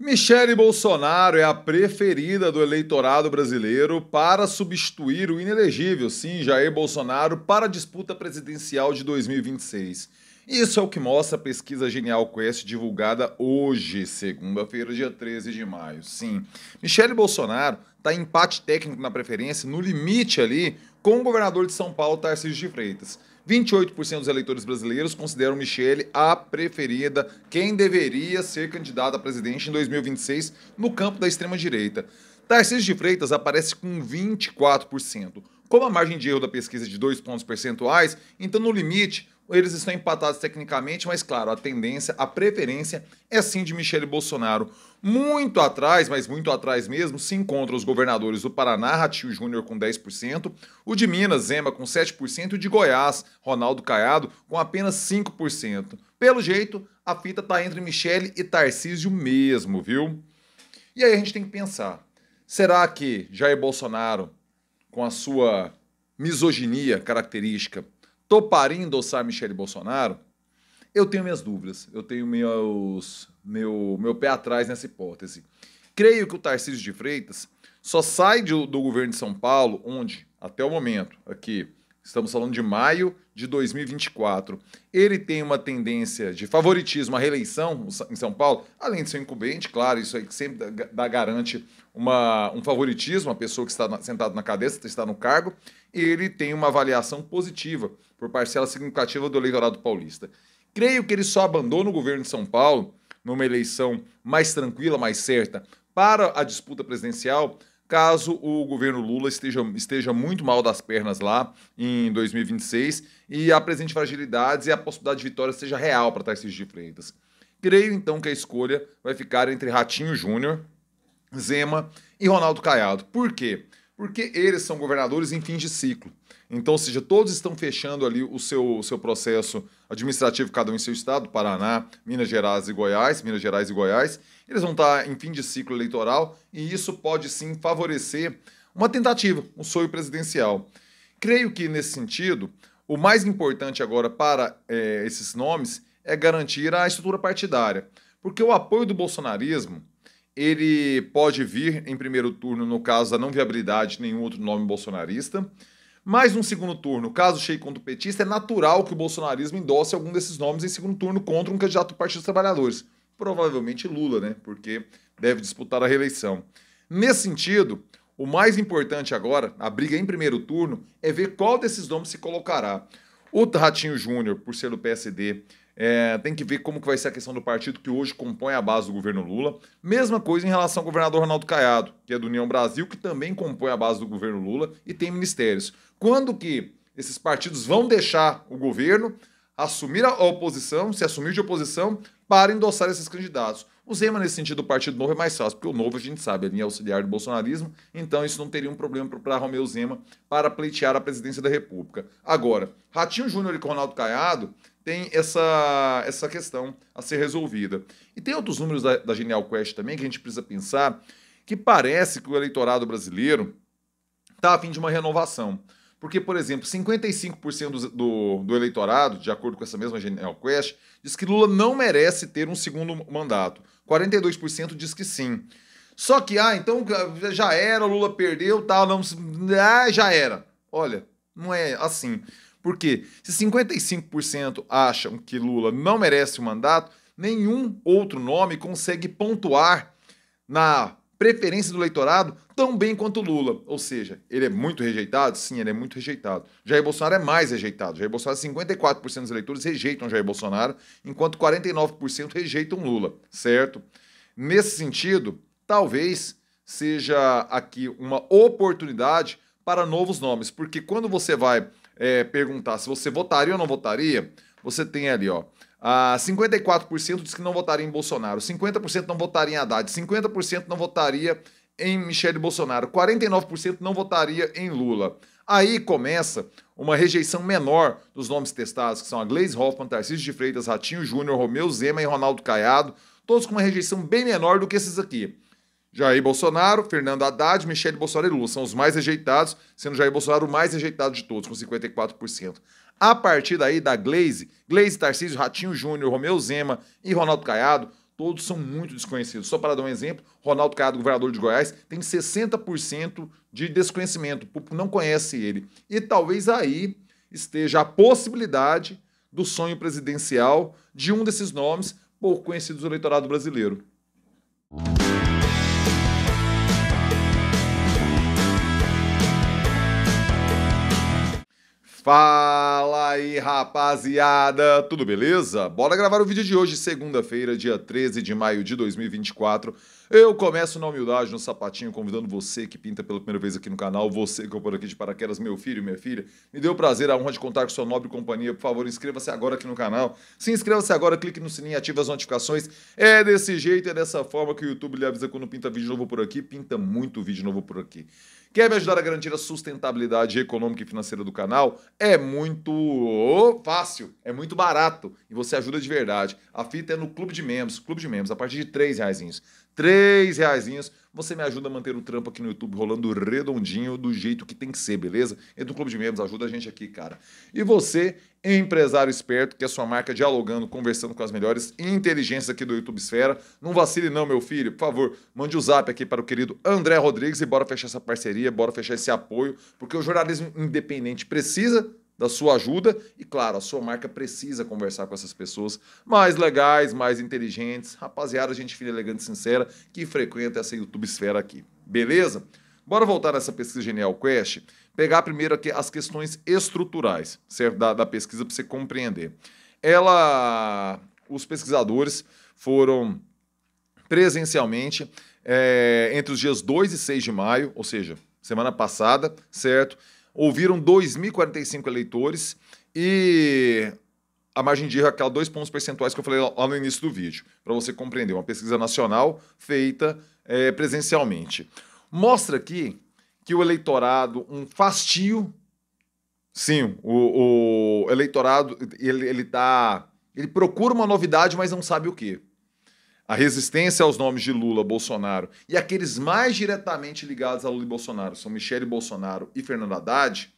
Michele Bolsonaro é a preferida do eleitorado brasileiro para substituir o inelegível, sim, Jair Bolsonaro, para a disputa presidencial de 2026. Isso é o que mostra a pesquisa Genial Quest divulgada hoje, segunda-feira, dia 13 de maio. Sim, Michele Bolsonaro está em empate técnico na preferência, no limite ali, com o governador de São Paulo, Tarcísio de Freitas. 28% dos eleitores brasileiros consideram Michele a preferida, quem deveria ser candidata a presidente em 2026 no campo da extrema-direita. Tarcísio de Freitas aparece com 24%. Como a margem de erro da pesquisa é de 2 pontos percentuais, então no limite eles estão empatados tecnicamente, mas claro, a tendência, a preferência é sim de Michele Bolsonaro. Muito atrás, mas muito atrás mesmo, se encontram os governadores do Paraná, Ratinho Júnior com 10%, o de Minas, Zema com 7% e o de Goiás, Ronaldo Caiado, com apenas 5%. Pelo jeito, a fita está entre Michele e Tarcísio mesmo, viu? E aí a gente tem que pensar, será que Jair Bolsonaro, com a sua misoginia característica, toparia endossar Michele Bolsonaro? Eu tenho minhas dúvidas, eu tenho meu pé atrás nessa hipótese. Creio que o Tarcísio de Freitas só sai do governo de São Paulo, onde, até o momento, aqui, estamos falando de maio de 2024, ele tem uma tendência de favoritismo à reeleição em São Paulo, além de ser incumbente, claro, isso aí que sempre garante um favoritismo, a pessoa que está sentada na cadeira, está no cargo, ele tem uma avaliação positiva por parcela significativa do eleitorado paulista. Creio que ele só abandona o governo de São Paulo numa eleição mais tranquila, mais certa, para a disputa presidencial, caso o governo Lula esteja muito mal das pernas lá em 2026 e apresente fragilidades e a possibilidade de vitória seja real para Tarcísio de Freitas. Creio, então, que a escolha vai ficar entre Ratinho Júnior, Zema e Ronaldo Caiado. Por quê? Porque eles são governadores em fins de ciclo. Então, ou seja, todos estão fechando ali o seu processo administrativo, cada um em seu estado, Paraná, Minas Gerais e Goiás, eles vão estar em fim de ciclo eleitoral e isso pode sim favorecer uma tentativa, um sonho presidencial. Creio que, nesse sentido, o mais importante agora para esses nomes é garantir a estrutura partidária, porque o apoio do bolsonarismo ele pode vir em primeiro turno no caso da não viabilidade de nenhum outro nome bolsonarista, mas no segundo turno, caso chegue contra o petista, é natural que o bolsonarismo endosse algum desses nomes em segundo turno contra um candidato do Partido dos Trabalhadores. Provavelmente Lula, né? Porque deve disputar a reeleição. Nesse sentido, o mais importante agora, a briga em primeiro turno, é ver qual desses nomes se colocará. O Ratinho Júnior, por ser do PSD, tem que ver como que vai ser a questão do partido que hoje compõe a base do governo Lula. Mesma coisa em relação ao governador Ronaldo Caiado, que é do União Brasil, que também compõe a base do governo Lula e tem ministérios. Quando que esses partidos vão deixar o governo, assumir a oposição, se assumir de oposição, para endossar esses candidatos? O Zema, nesse sentido, do Partido Novo é mais fácil, porque o Novo, a gente sabe, é linha auxiliar do bolsonarismo, então isso não teria um problema para Romeu Zema para pleitear a presidência da República. Agora, Ratinho Júnior e Ronaldo Caiado tem essa questão a ser resolvida. E tem outros números da Genial Quest também que a gente precisa pensar, que parece que o eleitorado brasileiro está a fim de uma renovação. Porque, por exemplo, 55% do eleitorado, de acordo com essa mesma Genial Quest, diz que Lula não merece ter um segundo mandato. 42% diz que sim. Só que, então já era, Lula perdeu, tal, não, já era. Olha, não é assim. Porque se 55% acham que Lula não merece o mandato, nenhum outro nome consegue pontuar na preferência do eleitorado tão bem quanto Lula. Ou seja, ele é muito rejeitado? Sim, ele é muito rejeitado. Jair Bolsonaro é mais rejeitado. Jair Bolsonaro, 54% dos eleitores rejeitam Jair Bolsonaro, enquanto 49% rejeitam Lula, certo? Nesse sentido, talvez seja aqui uma oportunidade para novos nomes, porque quando você vai perguntar se você votaria ou não votaria, você tem ali, 54% diz que não votaria em Bolsonaro, 50% não votaria em Haddad, 50% não votaria em Michele Bolsonaro, 49% não votaria em Lula. Aí começa uma rejeição menor dos nomes testados, que são a Gleisi Hoffmann, Tarcísio de Freitas, Ratinho Júnior, Romeu Zema e Ronaldo Caiado, todos com uma rejeição bem menor do que esses aqui. Jair Bolsonaro, Fernando Haddad, Michele Bolsonaro e Lula são os mais rejeitados, sendo Jair Bolsonaro o mais rejeitado de todos, com 54%. A partir daí da Gleisi, Tarcísio, Ratinho Júnior, Romeu Zema e Ronaldo Caiado, todos são muito desconhecidos. Só para dar um exemplo, Ronaldo Caiado, governador de Goiás, tem 60% de desconhecimento, o público não conhece ele. E talvez aí esteja a possibilidade do sonho presidencial de um desses nomes pouco conhecidos do eleitorado brasileiro. Fala aí, rapaziada, tudo beleza? Bora gravar o vídeo de hoje, segunda-feira, dia 13 de maio de 2024. Eu começo na humildade, no sapatinho, convidando você que pinta pela primeira vez aqui no canal, você que é por aqui de paraquedas, meu filho e minha filha. Me deu o prazer, a honra de contar com sua nobre companhia. Por favor, inscreva-se agora aqui no canal. Se inscreva-se agora, clique no sininho, ative as notificações. É desse jeito, é dessa forma que o YouTube lhe avisa quando pinta vídeo novo por aqui. Pinta muito vídeo novo por aqui. Quer me ajudar a garantir a sustentabilidade econômica e financeira do canal? É muito fácil, é muito barato e você ajuda de verdade. A fita é no Clube de Membros, a partir de R$3. R$3, você me ajuda a manter o trampo aqui no YouTube rolando redondinho do jeito que tem que ser, beleza? Entra no Clube de Membros, ajuda a gente aqui, cara. E você, empresário esperto, que é sua marca dialogando, conversando com as melhores inteligências aqui do YouTube Esfera, não vacile não, meu filho, por favor, mande o zap aqui para o querido André Rodrigues e bora fechar essa parceria, bora fechar esse apoio, porque o jornalismo independente precisa da sua ajuda e, claro, a sua marca precisa conversar com essas pessoas mais legais, mais inteligentes, rapaziada, gente fina, elegante e sincera, que frequenta essa YouTube Esfera aqui, beleza? Bora voltar nessa pesquisa Genial Quest, pegar primeiro aqui as questões estruturais, certo? Da pesquisa para você compreender. Os pesquisadores foram presencialmente entre os dias 2 e 6 de maio, ou seja, semana passada, certo? Ouviram 2.045 eleitores e a margem de erro é aquela 2 pontos percentuais que eu falei lá no início do vídeo, para você compreender. Uma pesquisa nacional feita presencialmente. Mostra aqui que o eleitorado, um fastio, sim, o eleitorado, ele procura uma novidade, mas não sabe o quê. A resistência aos nomes de Lula, Bolsonaro e aqueles mais diretamente ligados a Lula e Bolsonaro, são Michele Bolsonaro e Fernando Haddad,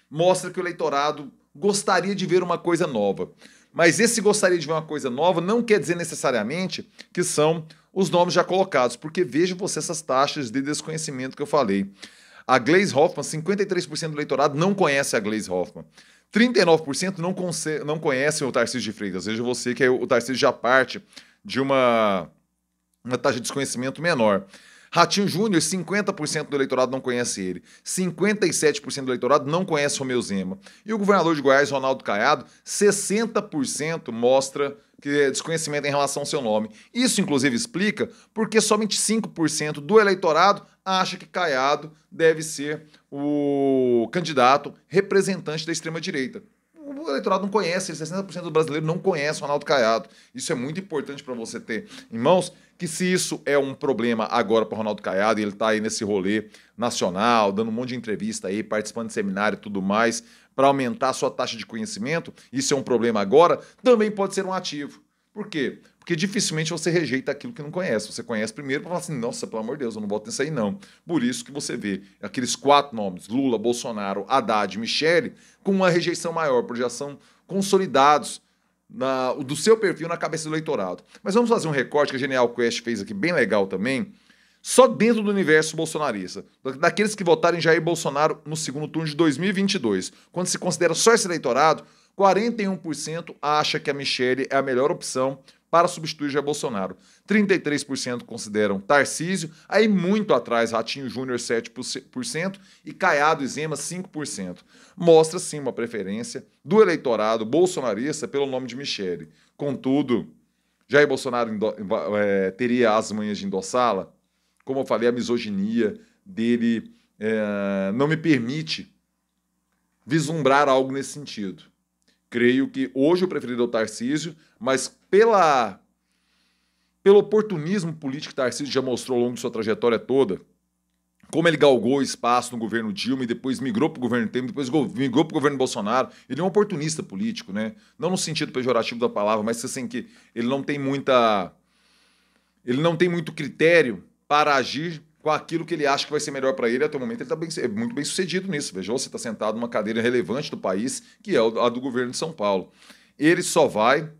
mostra que o eleitorado gostaria de ver uma coisa nova. Mas esse gostaria de ver uma coisa nova não quer dizer necessariamente que são os nomes já colocados, porque veja você essas taxas de desconhecimento que eu falei. A Gleisi Hoffmann, 53% do eleitorado não conhece a Gleisi Hoffmann. 39% não conhecem o Tarcísio de Freitas. Veja você que o Tarcísio já parte de uma taxa de desconhecimento menor. Ratinho Júnior, 50% do eleitorado não conhece ele. 57% do eleitorado não conhece Romeu Zema. E o governador de Goiás, Ronaldo Caiado, 60% mostra que é desconhecimento em relação ao seu nome. Isso, inclusive, explica porque somente 5% do eleitorado acha que Caiado deve ser o candidato representante da extrema-direita. O eleitorado não conhece, 60% do brasileiro não conhece o Ronaldo Caiado. Isso é muito importante para você ter em mãos, que se isso é um problema agora para o Ronaldo Caiado, e ele está aí nesse rolê nacional, dando um monte de entrevista aí, participando de seminário e tudo mais, para aumentar a sua taxa de conhecimento, isso é um problema agora, também pode ser um ativo. Por quê? Porque dificilmente você rejeita aquilo que não conhece. Você conhece primeiro para falar assim, nossa, pelo amor de Deus, eu não boto nisso aí não. Por isso que você vê aqueles 4 nomes, Lula, Bolsonaro, Haddad, Michele, com uma rejeição maior, porque já são consolidados do seu perfil na cabeça do eleitorado. Mas vamos fazer um recorte que a Genial Quest fez aqui, bem legal também, só dentro do universo bolsonarista, daqueles que votaram em Jair Bolsonaro no segundo turno de 2022. Quando se considera só esse eleitorado, 41% acha que a Michele é a melhor opção para substituir Jair Bolsonaro. 33% consideram Tarcísio, aí muito atrás Ratinho Júnior 7% e Caiado e Zema 5%. Mostra sim uma preferência do eleitorado bolsonarista pelo nome de Michele. Contudo, Jair Bolsonaro teria as manhas de endossá-la? Como eu falei, a misoginia dele não me permite vislumbrar algo nesse sentido. Creio que hoje o preferido é o Tarcísio, mas pelo oportunismo político que Tarcísio já mostrou ao longo de sua trajetória toda, como ele galgou espaço no governo Dilma e depois migrou para o governo Temer, depois migrou para o governo Bolsonaro, ele é um oportunista político, né? Não no sentido pejorativo da palavra, mas assim que ele não tem muito critério para agir com aquilo que ele acha que vai ser melhor para ele. Até o momento ele está muito bem sucedido nisso. Veja, você está sentado numa cadeira relevante do país, que é a do governo de São Paulo. Ele só vai,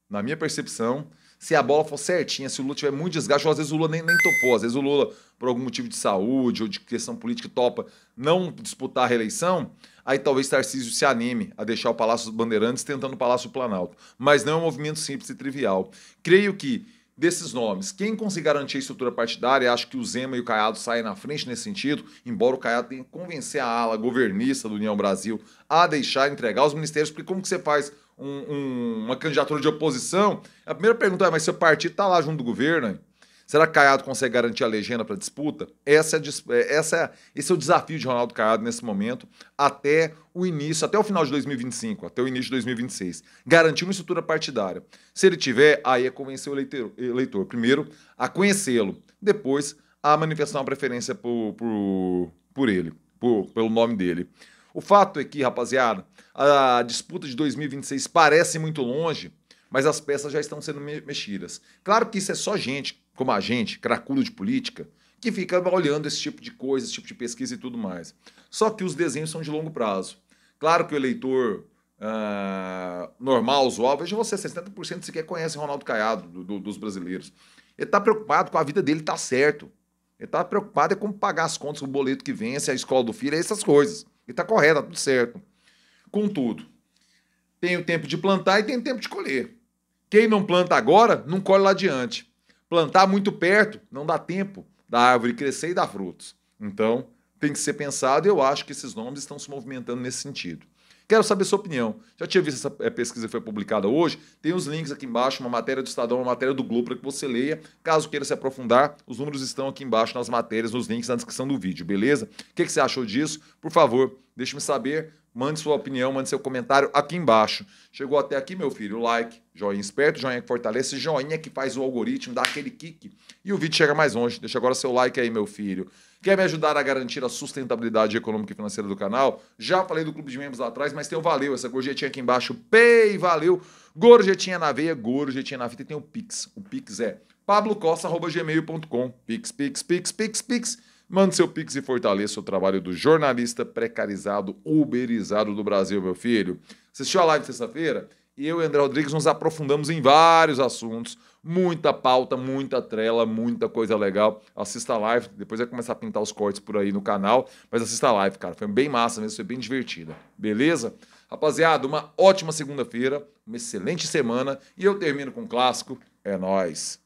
na minha percepção, se a bola for certinha, se o Lula tiver muito desgaste, ou às vezes o Lula nem topou, às vezes o Lula, por algum motivo de saúde ou de questão política, topa não disputar a reeleição, aí talvez Tarcísio se anime a deixar o Palácio dos Bandeirantes tentando o Palácio do Planalto. Mas não é um movimento simples e trivial. Creio que desses nomes, quem conseguir garantir a estrutura partidária, acho que o Zema e o Caiado saem na frente nesse sentido, embora o Caiado tenha que convencer a ala governista do União Brasil a deixar entregar os ministérios, porque como que você faz uma candidatura de oposição? A primeira pergunta é, mas seu partido está lá junto do governo, hein? Será que Caiado consegue garantir a legenda para a disputa? Esse é o desafio de Ronaldo Caiado nesse momento, até o início, até o final de 2025, até o início de 2026. Garantir uma estrutura partidária. Se ele tiver, aí é convencer o eleitor. Primeiro, a conhecê-lo. Depois, a manifestar uma preferência por ele, pelo nome dele. O fato é que, rapaziada, a disputa de 2026 parece muito longe, mas as peças já estão sendo mexidas. Claro que isso é só gente, como a gente, cracudo de política, que fica olhando esse tipo de coisa, esse tipo de pesquisa e tudo mais. Só que os desenhos são de longo prazo. Claro que o eleitor normal, usual, veja você, 70% sequer conhece Ronaldo Caiado, dos brasileiros. Ele está preocupado com a vida dele, tá certo. Ele está preocupado com pagar as contas, o boleto que vence, a escola do filho, essas coisas. Ele está correto, tá tudo certo. Contudo, tem o tempo de plantar e tem o tempo de colher. Quem não planta agora, não colhe lá adiante. Plantar muito perto, não dá tempo da árvore crescer e dar frutos. Então, tem que ser pensado e eu acho que esses nomes estão se movimentando nesse sentido. Quero saber sua opinião. Já tinha visto essa pesquisa que foi publicada hoje? Tem os links aqui embaixo, uma matéria do Estadão, uma matéria do Globo, para que você leia. Caso queira se aprofundar, os números estão aqui embaixo nas matérias, nos links na descrição do vídeo, beleza? O que você achou disso? Por favor, deixe-me saber. Mande sua opinião, mande seu comentário aqui embaixo. Chegou até aqui, meu filho, like, joinha esperto, joinha que fortalece, joinha que faz o algoritmo, dá aquele kick e o vídeo chega mais longe. Deixa agora seu like aí, meu filho. Quer me ajudar a garantir a sustentabilidade econômica e financeira do canal? Já falei do clube de membros lá atrás, mas tem o Valeu, essa gorjetinha aqui embaixo. Pay, valeu. Gorjetinha na veia, gorjetinha na fita e tem o Pix. O Pix é pablocosta@gmail.com. Pix, pix, pix, pix, pix. Mande seu Pix e fortaleça o trabalho do jornalista precarizado, uberizado do Brasil, meu filho. Assistiu a live sexta-feira? E eu e André Rodrigues nos aprofundamos em vários assuntos. Muita pauta, muita trela, muita coisa legal. Assista a live, depois vai começar a pintar os cortes por aí no canal. Mas assista a live, cara. Foi bem massa mesmo, foi bem divertida. Beleza? Rapaziada, uma ótima segunda-feira, uma excelente semana. E eu termino com um clássico. É nóis.